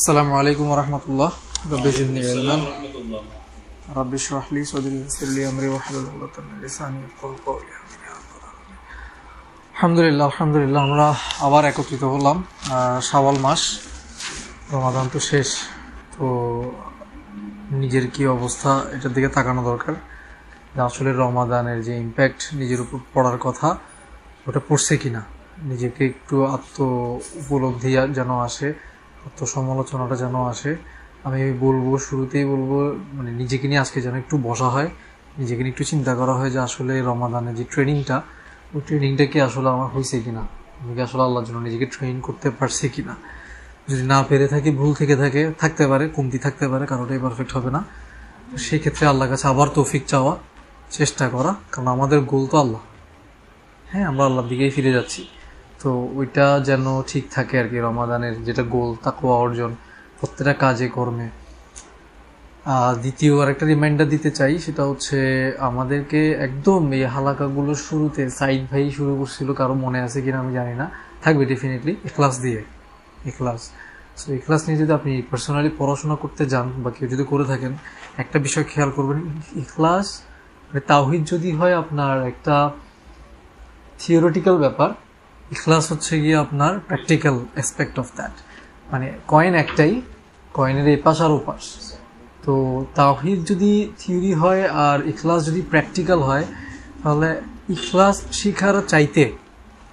السلام عليكم ورحمة الله. رب زدني علما رب اشرح لي صدري ويسر لي أمري واحلل عقدة من لساني يفقهوا قولي. আলহামদুলিল্লাহ আমরা আবার একত্রিত হলাম। শাওয়াল মাস, রমাদান তো শেষ, তো নিজের কি অবস্থা এটার দিকে তাকানো দরকার। আসলে রমাদানের যে ইম্প্যাক্ট নিজের উপর পড়ার কথা ওটা পড়ছে কিনা, নিজেকে একটু আত্ম উপলব্ধি যেন আসে, আত্মসমালোচনাটা যেন আসে। আমি শুরুতেই বলবো মানে নিজেকে নিয়ে আজকে যেন একটু বসা হয়, নিজেকে নিয়ে একটু চিন্তা করা হয় যে আসলে রমাদানের যে ট্রেনিংটা, ওই ট্রেনিংটা কি আসলে আমার হয়েছে কিনা, আমি কি আসলে আল্লাহর জন্য নিজেকে ট্রেন করতে পারছি কিনা। যদি না পেরে থাকি, ভুল থেকে থাকতে পারে, কমতি থাকতে পারে, কারোটাই পারফেক্ট হবে না। সেই ক্ষেত্রে আল্লাহর কাছে আবার তৌফিক চাওয়া, চেষ্টা করা, কারণ আমাদের গোল তো আল্লাহ। হ্যাঁ, আমরা আল্লাহর দিকেই ফিরে যাচ্ছি, তো ওইটা যেন ঠিক থাকে আর কি। রমাদানের যেটা গোল, তাকওয়া অর্জন প্রত্যেকটা কাজে কর্মে। দ্বিতীয় আরেকটা রিমাইন্ডার দিতে চাই, সেটা হচ্ছে আমাদেরকে একদম এই হালাকাগুলোর শুরুতে সাইদ ভাই শুরু করছিল, কারো মনে আছে কিনা আমি জানি না, থাকবে ডেফিনেটলি, ইখলাস দিয়ে। ইখলাস, সো ইখলাস নিয়ে যদি আপনি পার্সোনালি পড়াশোনা করতে যান বা কেউ যদি করে থাকেন, একটা বিষয় খেয়াল করবেন, ইখলাস মানে তাওহীদ যদি হয় আপনার একটা থিওরিটিক্যাল ব্যাপার, ইখলাস হচ্ছে গিয়ে আপনার প্র্যাকটিক্যাল অ্যাসপেক্ট অফ দ্যাট। মানে কয়েন একটাই, কয়েনের এই পাশ আর ও পাশ। তো তাওহীদ যদি থিওরি হয় আর ইখলাস যদি প্র্যাকটিক্যাল হয়, তাহলে ইখলাস শিখার চাইতে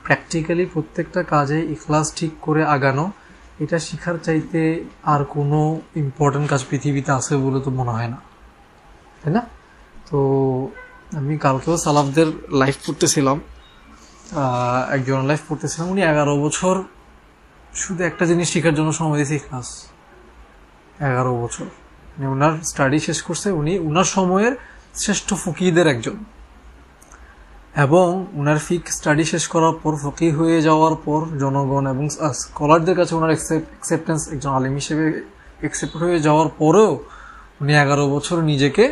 প্র্যাকটিক্যালি প্রত্যেকটা কাজে ইখলাস ঠিক করে আগানো, এটা শিখার চাইতে আর কোনো ইম্পর্টেন্ট কাজ পৃথিবীতে আছে বলে তো মনে হয় না, তাই না? তো আমি কালকেও সালাফদের লাইফ পড়তেছিলাম, একজন লাইফ পড়তেছিলাম, উনি 11 বছর শুধু একটা জিনিস শেখার জন্য সময় দিয়েছে, ইখলাস। 11 বছর মানে উনার স্টাডি শেষ করছে, উনি উনার সময়ের শ্রেষ্ঠ ফকিহদের একজন, এবং উনার ফিক স্টাডি শেষ করার পর, ফকিহ হয়ে যাওয়ার পর জনগণ এবং স্কলারদের কাছে ওনার অ্যাকসেপ্টেন্স, একজন আলিম হিসেবে অ্যাকসেপ্ট হয়ে যাওয়ার পরেও উনি 11 বছর নিজেকে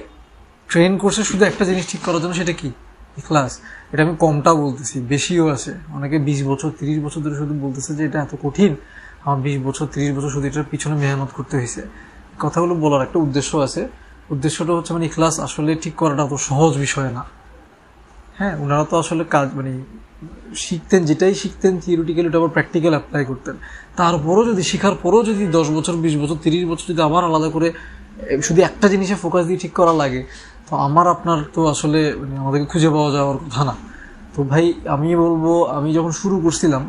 ট্রেন করছে শুধু একটা জিনিস ঠিক করার জন্য, সেটা কি? ইখলাস। এটা আমি কমটা বলতেছি, বেশিও আছে, অনেকে 20 বছর 30 বছর ধরে শুধু বলতেছে যে এটা এত কঠিন, আমার 20 বছর 30 বছর শুধু এটার পিছনে মেহনত করতে হয়েছে। কথাগুলো বলার একটা উদ্দেশ্য আছে, উদ্দেশ্যটা হচ্ছে মানে ইখলাস আসলে ঠিক করাটা অত সহজ বিষয় না। হ্যাঁ, ওনারা তো আসলে কাজ মানে শিখতেন, যেটাই শিখতেন থিওরিটিক্যালি ওটা আবার প্র্যাকটিক্যাল অ্যাপ্লাই করতেন। তারপরও যদি শিখার পরও যদি 10 বছর 20 বছর 30 বছর যদি আবার আলাদা করে শুধু একটা জিনিসে ফোকাস দিয়ে ঠিক করা লাগে, তো আমার আপনার তো আসলে মানে আমাদেরকে খুঁজে পাওয়া যাওয়ার কথা না। তো ভাই আমি বলবো, আমি যখন শুরু করছিলাম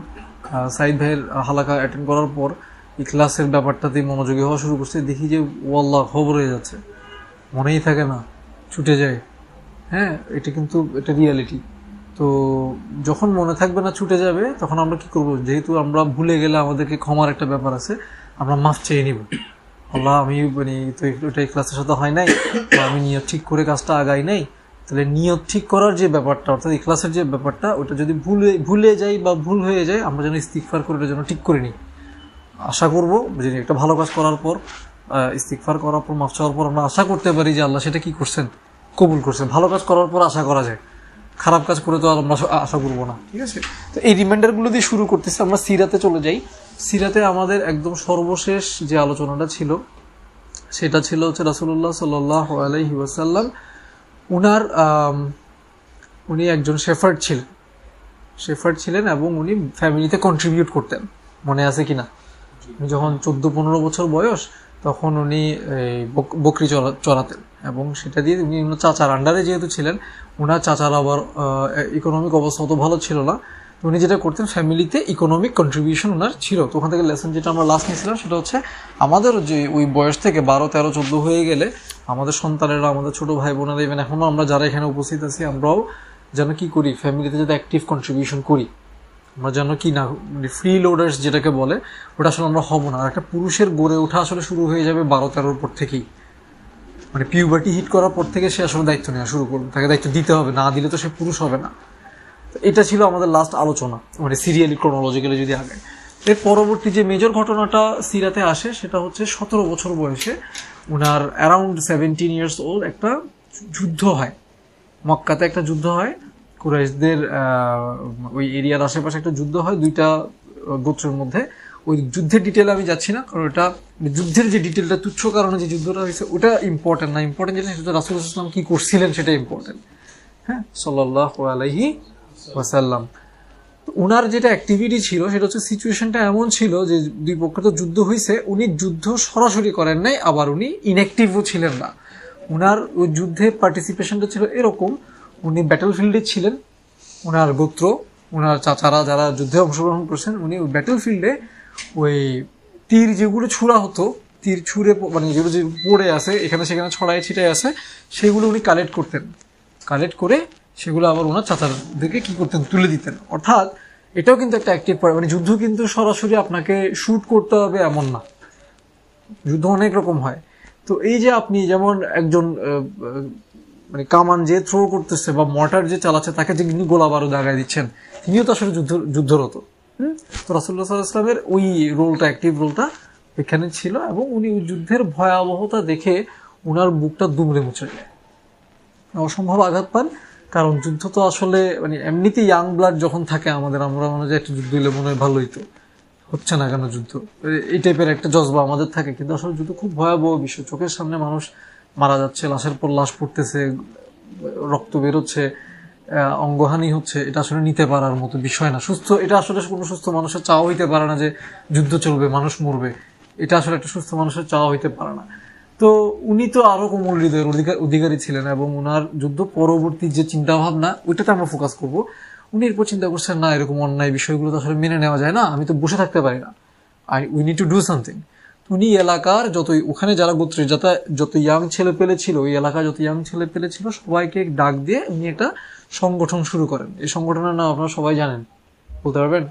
সাইদ ভাইয়ের হালাকা অ্যাটেন্ড করার পর ইখলাসের ব্যাপারটাতে মনোযোগী হওয়া শুরু করছে, দেখি যে ওয়াল্লাহ খবর হয়ে যাচ্ছে, মনেই থাকে না, ছুটে যায়। হ্যাঁ, এটা কিন্তু এটা রিয়ালিটি। তো যখন মনে থাকবে না, ছুটে যাবে, তখন আমরা কি করব? যেহেতু আমরা ভুলে গেলে আমাদেরকে ক্ষমার একটা ব্যাপার আছে, আমরা মাফ চেয়ে নিব। আল্লাহ, আমি মানে তো এটা ইখলাসের সাথে হয় নাই, আমি নিয়ত ঠিক করে কাজটা আগাই নাই, তাহলে নিয়ত ঠিক করার যে ব্যাপারটা, অর্থাৎ ইখলাসের যে ব্যাপারটা, ওটা যদি ভুলে যাই বা ভুল হয়ে যায়, আমরা যেন ইস্তিগফার করে ওটা যেন ঠিক করে নিই। আশা করবো যে একটা ভালো কাজ করার পর, ইস্তিগফার করার পর, মাফ চাওয়ার পর আমরা আশা করতে পারি যে আল্লাহ সেটা কি করছেন, কবুল করছেন। ভালো কাজ করার পর আশা করা যায়, খারাপ কাজ করে তো আমরা আশা করবো না, ঠিক আছে? তো এই রিমাইন্ডারগুলো দিয়ে শুরু করতেছি। আমরা সিরাতে চলে যাই। সিরাতে আমাদের একদম সর্বশেষ যে আলোচনাটা ছিল, সেটা ছিল হচ্ছে রাসূলুল্লাহ সাল্লাল্লাহু আলাইহি ওয়াসাল্লাম, উনি একজন শেফার্ড ছিলেন এবং উনি ফ্যামিলিতে কন্ট্রিবিউট করতেন। মনে আছে কিনা? উনি যখন 14-15 বছর বয়স, তখন উনি বকরি চড়াতেন, এবং সেটা দিয়ে উনি চাচার আন্ডারে যেহেতু ছিলেন, ওনার চাচার আবার ইকোনমিক অবস্থা অত ভালো ছিল না, তো উনি যেটা করতেন, ফ্যামিলিতে ইকোনমিক কন্ট্রিবিউশন ওনার ছিল। তো ওখান থেকে লেসন যেটা আমরা লাস্ট নিয়েছিলাম, সেটা হচ্ছে আমাদের যে ওই বয়স থেকে 12, 13, 14 হয়ে গেলে আমাদের সন্তানেরা, আমাদের ছোট ভাই বোনেরা, ইভেন এখনো আমরা যারা এখানে উপস্থিত আছি, আমরাও যেন কি করি, ফ্যামিলিতে যাতে অ্যাক্টিভ কন্ট্রিবিউশন করি। আমরা যেন কি না, ফ্রি লোডার্স যেটাকে বলে, ওটা আসলে আমরা হব না। আর একটা পুরুষের গড়ে ওঠা আসলে শুরু হয়ে যাবে 12-13 পর থেকেই, মানে পিউবার্টি হিট করার পর থেকে সে আসলে দায়িত্ব নেওয়া শুরু করবে, তাকে দায়িত্ব দিতে হবে, না দিলে তো সে পুরুষ হবে না। তো এটা ছিল আমাদের লাস্ট আলোচনা, মানে সিরিয়ালি ক্রোনোলজিক্যালি যদি আগে। এর পরবর্তী যে মেজর ঘটনাটা সিরাতে আসে, সেটা হচ্ছে 17 বছর বয়সে উনার অ্যারাউন্ড 17 ইয়ার্স ওল্ড একটা যুদ্ধ হয়, মক্কাতে একটা যুদ্ধ হয়, কুরাইশদের ওই এরিয়ার আশেপাশে একটা যুদ্ধ হয় দুইটা গোত্রের মধ্যে। ওই যুদ্ধের ডিটেলে আমি যাচ্ছি না, কারণ ওটা যুদ্ধের যে ডিটেলটা তুচ্ছ কারণে যে যুদ্ধটা হয়েছে ওটা ইম্পর্টেন্ট না, ইম্পর্টেন্ট যেটা সেটা রাসূল সাল্লাল্লাহু আলাইহি ওয়াসাল্লাম কি করছিলেন সেটা ইম্পর্টেন্ট। হ্যাঁ, সাল্লাল্লাহু আলাইহি ওয়াসাল্লাম। উনার যেটা অ্যাক্টিভিটি ছিল সেটা হচ্ছে সিচুয়েশনটা এমন ছিল যে দুই পক্ষে তো যুদ্ধ হয়েছে, উনি যুদ্ধ সরাসরি করেন নাই, আবার উনি ইনঅ্যাক্টিভও ছিলেন না। উনার ওই যুদ্ধে পার্টিসিপেশনটা ছিল এরকম, উনি ব্যাটল ফিল্ডে ছিলেন, উনার গোত্র, উনার চাচারা যারা যুদ্ধে অংশগ্রহণ করছেন, উনি ওই ব্যাটল ফিল্ডে ওই তীর যেগুলো ছুড়া হতো, তীর ছুঁড়ে মানে যেগুলো যে পড়ে আছে এখানে সেখানে ছড়াই ছিটাই আছে, সেগুলো উনি কালেক্ট করতেন, কালেক্ট করে সেগুলো আবার ওনার চাচাদেরকে কি করতেন, তুলে দিতেন। অর্থাৎ এটাও কিন্তু একটা অ্যাক্টিভ পার্ট, মানে যুদ্ধ কিন্তু সরাসরি আপনাকে শুট করতে হবে এমন না, যুদ্ধ অনেক রকম হয়। তো এই যে আপনি যেমন একজন মানে কামান যে থ্রো করতেছে বা মর্টার যে চালাচ্ছে তাকে যে কিন্তু গোলা বারুদ দাগায় দিচ্ছেন, তিনিও তো আসলে যুদ্ধরত। তো রাসূলুল্লাহ সাল্লাল্লাহু আলাইহি ওয়াসাল্লামের ওই রোলটা, অ্যাক্টিভ রোলটা এখানে ছিল, এবং উনি ওই যুদ্ধের ভয়াবহতা দেখে উনার বুকটা দুমড়ে মুচড়ে যায়, অসম্ভব আঘাত পান। কারণ যুদ্ধ তো আসলে মানে এমনিতে ইয়াং ব্লাড যখন থাকে আমাদের, আমরা মনে হয় একটা যুদ্ধ হইলে মনে হয় ভালোই, তো হচ্ছে না কেন যুদ্ধ, এই টাইপের একটা জজবা আমাদের থাকে। কিন্তু আসলে যুদ্ধ খুব ভয়াবহ বিষয়, চোখের সামনে মানুষ মারা যাচ্ছে, লাশের পর লাশ পড়তেছে, রক্ত বেরোচ্ছে, অঙ্গহানি হচ্ছে, এটা আসলে নিতে পারার মতো বিষয় না। এটা আসলে কোনো সুস্থ মানুষের চাওয়া হইতে পারে না যে যুদ্ধ চলবে, মানুষ মরবে, এটা আসলে একটা সুস্থ মানুষের চাওয়া হইতে পারে না। তো উনি তো আরো কোমল হৃদয়ের অধিকারী ছিলেন, এবং উনার যুদ্ধ পরবর্তী যে চিন্তা ভাবনা ওইটাতে আমরা ফোকাস করব। উনি এরপর চিন্তা করছেন, না এরকম অন্যায় বিষয়গুলো তো আসলে মেনে নেওয়া যায় না, আমি তো বসে থাকতে পারি না, we need to do something. উনি এলাকার ওখানে যারা গোত্রের যত ইয়াং ছেলে পেলে ছিল, ওই এলাকার যত ইয়াং ছেলে পেলে ছিল সবাইকে ডাক দিয়ে উনি একটা সংগঠন শুরু করেন। এই সংগঠনের নাম আপনারা সবাই জানেন, বলতে পারবেন?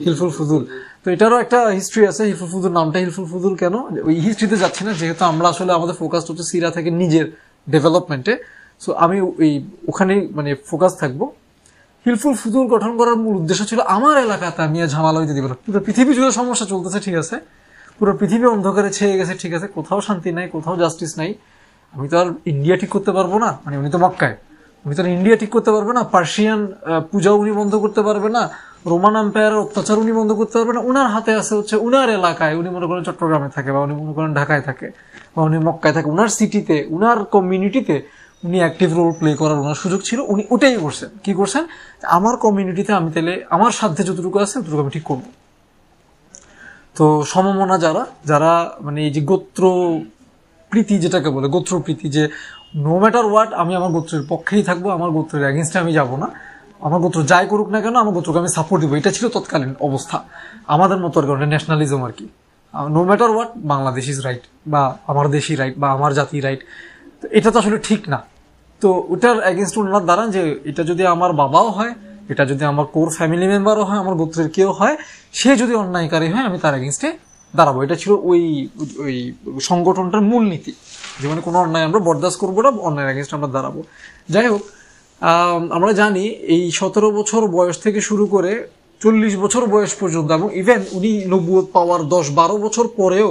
হিলফুল ফুজুল। তো এটারও একটা হিস্ট্রি আছে। হিলফুল ফুজুল নামটা হিলফুল ফুজুল কেন, ওই হিস্ট্রিতে যাচ্ছি না, যেহেতু আমরা আসলে আমাদের ফোকাস হচ্ছে সিরা থেকে নিজের ডেভেলপমেন্টে। সো আমি ওখানে মানে ফোকাস থাকবো। হিলফুল ফুজুল গঠন করার মূল উদ্দেশ্য ছিল আমার এলাকাতে আমি ঝামেলা হইতে দিব না। পুরো পৃথিবী জুড়ে সমস্যা চলতেছে, ঠিক আছে, পুরো পৃথিবী অন্ধকারে ছেয়ে গেছে, ঠিক আছে, কোথাও শান্তি নাই, কোথাও জাস্টিস নাই। আমি তো আর ইন্ডিয়া ঠিক করতে পারবো না, মানে উনি তো মক্কায়, উনি তো ইন্ডিয়া ঠিক করতে পারবে না, পার্সিয়ান পূজা উনি বন্ধ করতে পারবে না, রোমান এম্পায়ারের অত্যাচার উনি বন্ধ করতে পারবে না। উনার হাতে আছে হচ্ছে উনার এলাকায়, উনি মনে করেন চট্টগ্রামে থাকে, বা উনি মনে করেন ঢাকায় থাকে, বা উনি মক্কায় থাকে, উনার সিটিতে, উনার কমিউনিটিতে উনি অ্যাক্টিভ রোল প্লে করার ওনার সুযোগ ছিল। উনি ওটাই করছেন। কি করছেন, আমার কমিউনিটিতে আমি তাহলে আমার সাধ্যে যতটুকু আছে ততটুকু আমি ঠিক করবো। তো সমমনা যারা মানে এই যে গোত্র প্রীতি যেটাকে বলে, গোত্র প্রীতি, যে নো ম্যাটার হোয়াট আমি আমার গোত্রের পক্ষেই থাকবো, আমার গোত্রের এগেনস্টে আমি যাব না, আমার গোত্র যাই করুক না কেন আমার গোত্রকে আমি সাপোর্ট দিব, এটা ছিল তৎকালীন অবস্থা। আমাদের মতো আর কি ন্যাশনালিজম আর কি, no matter what Bangladesh is right, বা আমার দেশই রাইট, বা আমার জাতি রাইট। তো এটা তো আসলে ঠিক না। তো ওটার এগেনস্ট ওনারা দাঁড়ান যে এটা যদি আমার বাবাও হয়, এটা যদি আমার কোর ফ্যামিলি মেম্বারও হয়, আমার গোত্রের কেউ হয়, সে যদি অন্যায়কারী হয় আমি তার এগেনস্টে দাঁড়াবো। এটা ছিল ওই সংগঠনটার মূলনীতি, যে মানে কোনো অন্যায় আমরা বরদাস্ত করবো না, অন্যায়ের এগেনস্টে আমরা দাঁড়াবো। যাই হোক, আমরা জানি এই 17 বছর বয়স থেকে শুরু করে 40 বছর বয়স পর্যন্ত, এবং ইভেন উনি নবুয়ত পাওয়ার 10-12 বছর পরেও,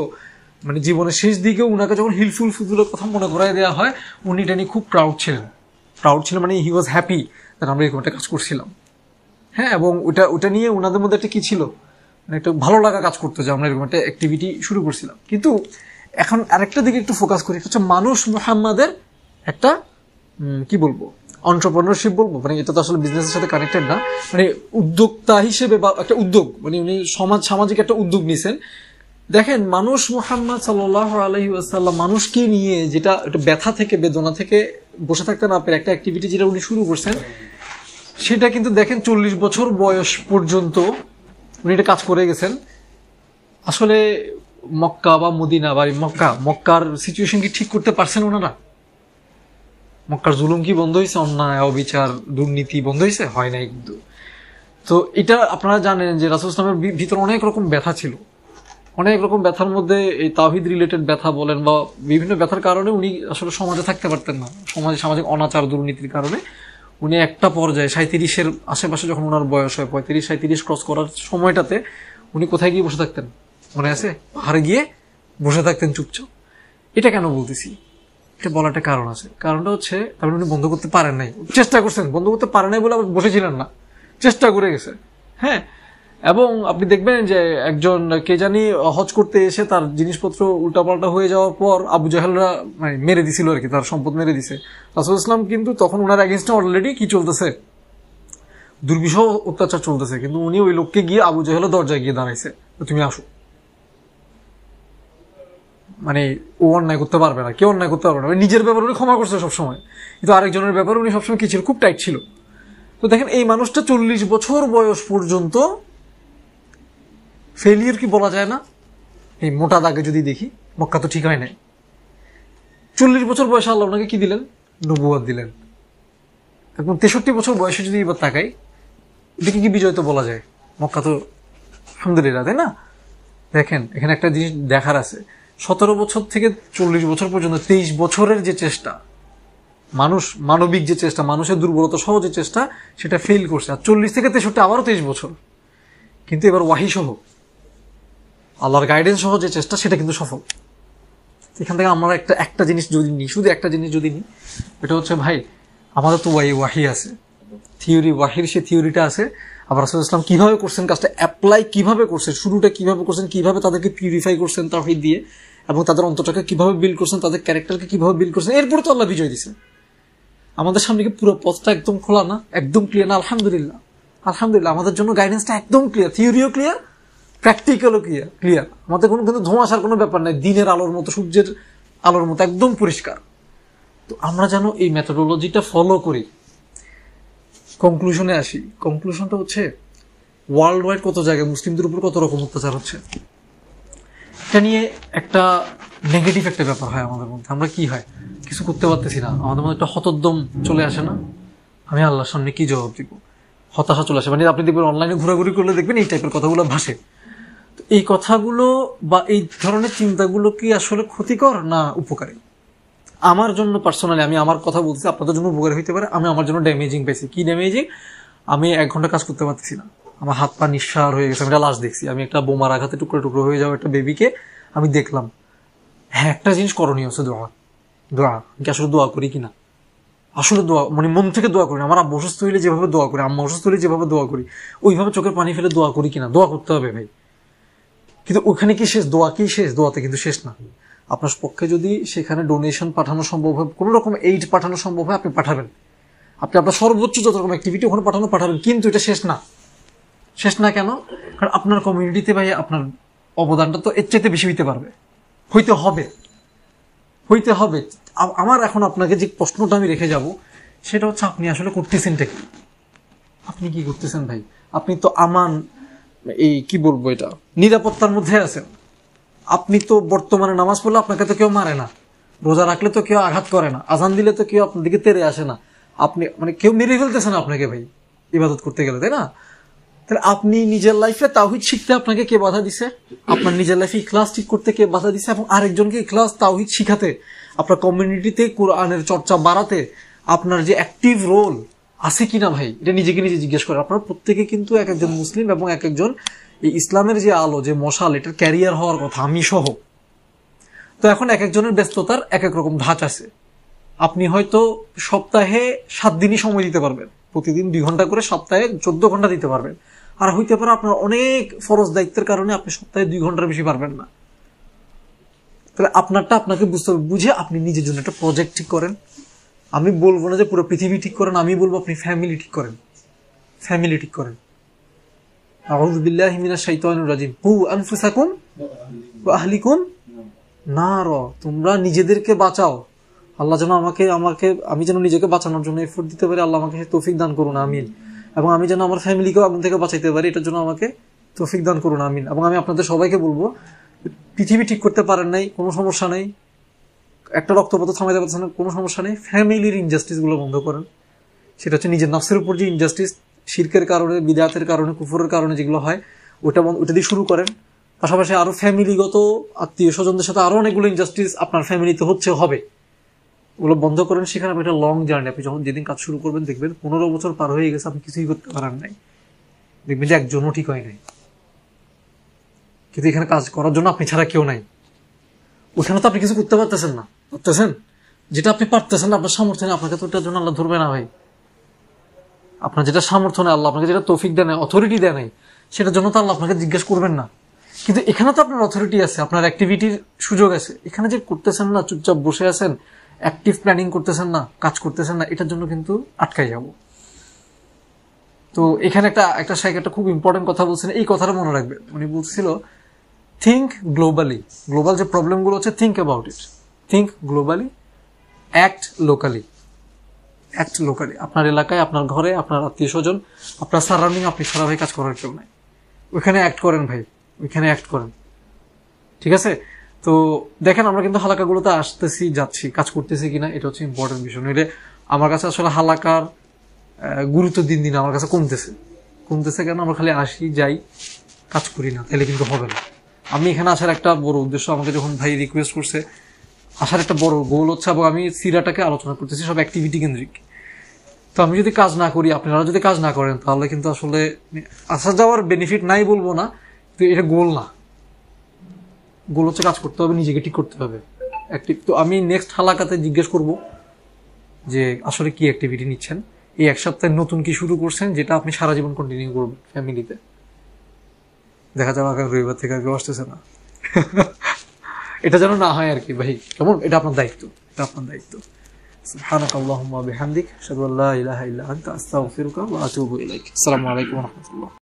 মানে জীবনের শেষ দিকেও উনাকে যখন হিলফুল ফুজুলের কথা মনে করাই দেওয়া হয়, উনি এটা নিয়ে খুব প্রাউড ছিলেন, মানে হি ওয়াজ হ্যাপি দ্যাট আমরা এরকম একটা কাজ করছিলাম। হ্যাঁ, এবং ওটা নিয়ে ওনাদের মধ্যে একটা কি ছিল, মানে একটা ভালো লাগা কাজ করতো যে আমরা এরকম একটা অ্যাক্টিভিটি শুরু করছিলাম। কিন্তু এখন আরেকটা দিকে একটু ফোকাস করি, হচ্ছে মানুষ মুহাম্মাদের একটা কি বলবো, এন্টারপ্রেনারশিপ বলবো, মানে এটা তো আসলে বিজনেসের সাথে কানেক্টেড না, মানে উদ্যোক্তা হিসেবে, বা একটা উদ্যোগ, মানে উনি সামাজিক একটা উদ্যোগ নিয়েছেন। দেখেন, মানুষ মুহাম্মদ সাল্লাল্লাহু আলাইহি ওয়াসাল্লাম মানুষকে নিয়ে যেটা একটা ব্যথা থেকে, বেদনা থেকে বসে থাকতে না পেরে একটা অ্যাক্টিভিটি যেটা উনি শুরু করছেন, সেটা কিন্তু দেখেন 40 বছর বয়স পর্যন্ত উনি এটা কাজ করে গেছেন। আসলে মক্কা বা মদিনা বা মক্কার সিচুয়েশন কি ঠিক করতে পারছেন ওনারা? মক্কার জুলুম কি বন্ধ হয়েছে? অন্যায়, অবিচার, দুর্নীতি বন্ধ হয়েছে? হয় নাই কিন্তু। তো এটা আপনারা জানেন যে রাসূল ইসলামের ভিতরে অনেক রকম ব্যথা ছিল, অনেক রকম ব্যথার মধ্যে এই তাওহীদ রিলেটেড ব্যথা বলেন, বা বিভিন্ন ব্যথার কারণে উনি আসলে সমাজে থাকতে পারতেন না, সামাজিক অনাচার দুর্নীতির কারণে উনি একটা পর্যায়ে 37-এর আশেপাশে যখন ওনার বয়স হয়, 35-37 ক্রস করার সময়টাতে উনি কোথায় গিয়ে বসে থাকতেন মনে আছে? পাহাড়ে গিয়ে বসে থাকতেন চুপচাপ। এটা কেন বলতেছি, এটা বলার একটা কারণ আছে। কারণটা হচ্ছে, তারপরে উনি বন্ধ করতে পারেন নাই, চেষ্টা করছেন, বন্ধ করতে পারেন নাই বলে আবার বসেছিলেন না, চেষ্টা করে গেছে। হ্যাঁ, এবং আপনি দেখবেন যে একজন কে জানি হজ করতে এসে তার জিনিসপত্র উল্টাপাল্টা হয়ে যাওয়ার পর আবু জাহেলরা মানে মেরে দিছিল আর কি, তার সম্পদ মেরে দিছে। রাসূলুল্লাহ ইসলাম কিন্তু তখন ওনার এগেইনস্টে অলরেডি কি চলতেছে, দুর্বিষহ অত্যাচার চলতেছে, কিন্তু উনি ওই লোককে গিয়ে আবু জাহেলের দরজায় গিয়ে দাঁড়াইছে, তুমি আসো, মানে ও অন্যায় করতে পারবে না, কেউ অন্যায় করতে পারবে না। নিজের ব্যাপারে উনি ক্ষমা করছে সবসময়, কিন্তু আরেকজনের ব্যাপারে উনি সবসময় কি ছিল, খুব টাইট ছিল। তো দেখেন এই মানুষটা 40 বছর বয়স পর্যন্ত ফেলিয়ার কি বলা যায় না? এই মোটা দাগে যদি দেখি, মক্কা তো ঠিক হয় নাই। 40 বছর বয়সে আল্লাহ ওনাকে কি দিলেন, নবুয়ত দিলেন। এখন 63 বছর বয়সে যদি এবার তাকাই, এদিকে কি বিজয় তো বলা যায়, মক্কা তো আলহামদুলিল্লাহ, তাই না? দেখেন এখানে একটা জিনিস দেখার আছে, 17 বছর থেকে 40 বছর পর্যন্ত 23 বছরের যে চেষ্টা, মানুষ মানবিক যে চেষ্টা, মানুষের দুর্বলতা সহ যে চেষ্টা, সেটা ফেল করছে। আর 40 থেকে 63 আবারও 23 বছর, কিন্তু এবার ওয়াহি সহ আল্লাহর গাইডেন্স সহ যে চেষ্টা, সেটা কিন্তু সফল। এখান থেকে আমরা একটা জিনিস যদি নিই, শুধু একটা জিনিস যদি নিই, এটা হচ্ছে ভাই আমাদের তো ওয়াহি আছে, থিওরি, ওয়াহির সে থিওরিটা আছে। আবার রাসূলুল্লাহ ইসলাম কিভাবে করছেন কাজটা, অ্যাপ্লাই কিভাবে করছেন, শুরুটা কিভাবে করছেন, কিভাবে তাদেরকে পিউরিফাই করছেন তাওহীদ দিয়ে, এবং তাদের অন্তরটাকে কিভাবে বিল্ড করছেন, তাদের ক্যারেক্টারকে কিভাবে বিল্ড করছেন, এরপরে তো আল্লাহ বিজয় দিছে। আমাদের সামনে কি পুরো পথটা একদম খোলা না, একদম ক্লিয়ার না? আলহামদুলিল্লাহ, আলহামদুলিল্লাহ, আমাদের জন্য গাইডেন্সটা একদম ক্লিয়ার, থিওরিও ক্লিয়ার, প্র্যাকটিক্যালও ক্লিয়ার। আমাদের কোনো কিন্তু ধোঁয়াশার কোনো ব্যাপার নাই, দিনের আলোর মতো, সূর্যের আলোর মতো একদম পরিষ্কার। তো আমরা যেন এই মেথোডোলজিটা ফলো করি। কনক্লুশনে আসি, কনক্লুশনটা হচ্ছে ওয়ার্ল্ড ওয়াইড কত জায়গায় মুসলিমদের উপর কত রকম অত্যাচার হচ্ছে, এটা নিয়ে একটা নেগেটিভ একটা ব্যাপার হয় আমাদের মধ্যে। আমরা কি হয়, কিছু করতে পারতেছি না, আমাদের মধ্যে একটা হতোদ্যম চলে আসে না, আমি আল্লাহর সামনে কি জবাব দিব, হতাশা চলে আসে। মানে আপনি দেখবেন অনলাইনে ঘোরাঘুরি করলে দেখবেন এই টাইপের কথাগুলো ভাসে। তো এই কথাগুলো বা এই ধরনের চিন্তাগুলো কি আসলে ক্ষতিকর না উপকারী? আমার জন্য পার্সোনালি, আমি আমার কথা বলছি, আপনাদের জন্য উপকারী হইতে পারে, আমি আমার জন্য ড্যামেজিং পেয়েছি। কি ড্যামেজিং? আমি 1 ঘন্টা কাজ করতে পারতেছি না, আমার হাত পা নিঃসার হয়ে গেছে, আমি একটা লাশ দেখছি, আমি একটা বোমার আঘাতে টুকরো টুকরো হয়ে যাওয়া একটা বেবিকে আমি দেখলাম। হ্যাঁ, একটা জিনিস করণীয় হচ্ছে দোয়া। দোয়া কি আসলে দোয়া করি কিনা, আসলে দোয়া মানে মন থেকে দোয়া করি না। আমার আব্বু অসুস্থ হইলে যেভাবে দোয়া করি, আম্মা অসুস্থ হইলে যেভাবে দোয়া করি, ওইভাবে চোখের পানি ফেলে দোয়া করি কিনা? দোয়া করতে হবে ভাই, কিন্তু ওখানে কি শেষ? দোয়া কি শেষ? দোয়াতে কিন্তু শেষ না। আপনার পক্ষে যদি সেখানে ডোনেশন পাঠানো সম্ভব হয়, কোন রকম এইড পাঠানো সম্ভব হয়, আপনি পাঠাবেন, আপনি আপনার সর্বোচ্চ যত রকম অ্যাক্টিভিটি ওখানে পাঠাবেন, কিন্তু এটা শেষ না। শেষ না কেন? কারণ আপনার কমিউনিটিতে ভাই আপনার অবদানটা তো এর চাইতে বেশি হইতে হবে। আমার এখন আপনাকে যে প্রশ্নটা আমি রেখে যাব, সেটা হচ্ছে আপনি আসলে করতেছেনটা কি? আপনি কি করতেছেন ভাই? আপনি তো এই কি বলবো, এটা নিরাপত্তার মধ্যে আছেন। আপনি তো বর্তমানে নামাজ পড়লে আপনাকে তো কেউ মারে না, রোজা রাখলে তো কেউ আঘাত করে না, আজান দিলে তো কেউ আপনার দিকে তেড়ে আসে না, আপনি মানে কেউ মেরে ফেলতেছে না আপনাকে ভাই ইবাদত করতে গেলে, তাই না? তাহলে আপনি নিজের লাইফে তাওহীদ শিখতে আপনাকে কে বাধা দিছে? আপনার নিজের লাইফে ইখলাস ঠিক করতে কে বাধা দিছে? এবং আরেকজনকে ইখলাস তাওহীদ শিখাতে, আপনার কমিউনিটিতে কোরআনের চর্চা বাড়াতে আপনার যে অ্যাক্টিভ রোল আছে কিনা ভাই, এটা নিজেকে নিজে জিজ্ঞেস করে। আপনারা প্রত্যেকে কিন্তু এক একজন মুসলিম এবং এক একজন এই ইসলামের যে আলো, যে মশাল, এটার ক্যারিয়ার হওয়ার কথা, আমি সহ। তো এখন এক একজনের ব্যস্ততার এক এক রকম ধাঁচ আছে। আপনি হয়তো সপ্তাহে 7 দিনই সময় দিতে পারবেন, প্রতিদিন 2 ঘন্টা করে, সপ্তাহে 14 ঘন্টা দিতে পারবেন। আর হইতে পারে আপনার অনেক ফরজ দায়িত্বের কারণে আপনি সপ্তাহে 2 ঘন্টার বেশি পারবেন না। তাহলে আপনারটা আপনাকে বুঝতে হবে, বুঝে আপনি নিজের জন্য একটা প্রজেক্ট ঠিক করেন। আমি বলবো না যে পুরো পৃথিবী ঠিক করেন, আমি বলবো আপনি ফ্যামিলি ঠিক করেন। আউযু বিল্লাহি মিনাশ শাইতানির রাজিম। কু আনফুসাকুম ওয়া আহলিকুম নার, তোমরা নিজেদেরকে বাঁচাও। আল্লাহ যেন আমি যেন নিজেকে বাঁচানোর জন্য এফোর্ট দিতে পারি, আল্লাহ আমাকে তৌফিক দান করুন, আমিন। এবং আমি যেন আমার ফ্যামিলিকেও আগুন থেকে বাঁচাইতে পারি, এটার জন্য আমাকে তৌফিক দান করুন, আমিন। এবং আমি আপনাদের সবাইকে বলবো, পৃথিবী ঠিক করতে পারেন নাই, কোনো সমস্যা নেই, একটা রক্তপাত থামাইতে পারছেন না, কোনো সমস্যা নেই। ফ্যামিলির ইনজাস্টিস গুলো বন্ধ করেন। সেটা হচ্ছে নিজের নফসের উপর যে ইনজাস্টিস, শিরকের কারণে, বিদআতের কারণে, কুফরের কারণে যেগুলো হয়, ওটা দিয়ে শুরু করেন। পাশাপাশি আরো ফ্যামিলিগত আত্মীয় স্বজনদের সাথে আরো অনেকগুলো ইনজাস্টিস আপনার ফ্যামিলিতে হবে, ওগুলো বন্ধ করেন। সেখানে একটা লং জার্নি, আপনি যখন যেদিন কাজ শুরু করবেন দেখবেন 15 বছর পার হয়ে গেছে, আপনি কিছুই করতে পারেন নাই, দেখবেন যে একজনও ঠিক হয় নাই। কিন্তু এখানে কাজ করার জন্য আপনি ছাড়া কেউ নাই। ওখানে তো আপনি কিছু করতে পারতেছেন না, যেটা আপনি পারতেছেন না, আপনার সামর্থ্য নেই, আপনাকে তো ওটার জন্য আল্লাহ ধরবে না ভাই। আপনার যেটা সামর্থ্য নেই, আল্লাহ আপনাকে যেটা তৌফিক দেয় নাই, অথরিটি দেয় নাই, সেটার জন্য তো আল্লাহ আপনাকে জিজ্ঞেস করবেন না। কিন্তু এখানে তো আপনার অথরিটি আছে, আপনার অ্যাক্টিভিটির সুযোগ আছে। এখানে যে করতেছেন না, চুপচাপ বসে আছেন, অ্যাক্টিভ প্ল্যানিং করতেছেন না, কাজ করতেছেন না, এটার জন্য কিন্তু আটকাই যাব। তো এখানে একটা শাইখ একটা খুব ইম্পর্টেন্ট কথা বলছেন, এই কথাটা মনে রাখবেন। উনি বলছিল থিঙ্ক গ্লোবালি, গ্লোবাল যে প্রবলেমগুলো হচ্ছে think about it, think globally, act locally. Act locally, আপনার এলাকায়, আপনার ঘরে, আপনার আত্মীয় স্বজন, আপনার সারাউন্ডিং, আপনি ছাড়া ভাই কাজ করার কেউ নাই, ওইখানে অ্যাক্ট করেন ভাই, ওইখানে অ্যাক্ট করেন। ঠিক আছে? তো দেখেন আমরা কিন্তু হালাকাগুলোতে আসতেছি, যাচ্ছি, কাজ করতেছি কিনা, এটা হচ্ছে ইম্পর্টেন্ট বিষয়। নইলে আমার কাছে আসলে হালাকার গুরুত্ব দিন দিন আমার কাছে কমতেছে কেন? আমরা খালি আসি যাই, কাজ করি না, তাহলে কিন্তু হবে না। আমি এখানে আসার একটা বড় উদ্দেশ্য, আমাকে যখন ভাই রিকোয়েস্ট করছে, আসার একটা বড় গোল হচ্ছে, এবং আমি সিরাটাকে আলোচনা করতেছি সব অ্যাক্টিভিটি কেন্দ্রিক। তো আমি যদি কাজ না করি, আপনারা যদি কাজ না করেন, তাহলে কিন্তু আসলে আসা যাওয়ার বেনিফিট নাই বলবো না, তো এটা গোল না। গোল হচ্ছে কাজ করতে হবে, নিজেকে ঠিক করতে হবে, অ্যাক্টিভ। তো আমি নেক্সট হালাকাতে জিজ্ঞেস করব যে আসলে কি অ্যাক্টিভিটি নিচ্ছেন, এই এক সপ্তাহে নতুন কি শুরু করছেন, যেটা আপনি সারা জীবন কন্টিনিউ করবেন ফ্যামিলিতে। দেখা যাবে আগামী রবিবার থেকে আর কেউ আসতেছে না। এটা যেন না হয় আর কি ভাই, কেমন? এটা আপনার দায়িত্ব, এটা আপনার দায়িত্ব। সুবহানাকাল্লাহুম্মা ওয়া বিহামদিক, আশহাদু আল্লা ইলাহা ইল্লা আনতা, আস্তাগফিরুকা ওয়া আতুবু ইলাইক। আসসালামু আলাইকুম ওয়া রাহমাতুল্লাহ।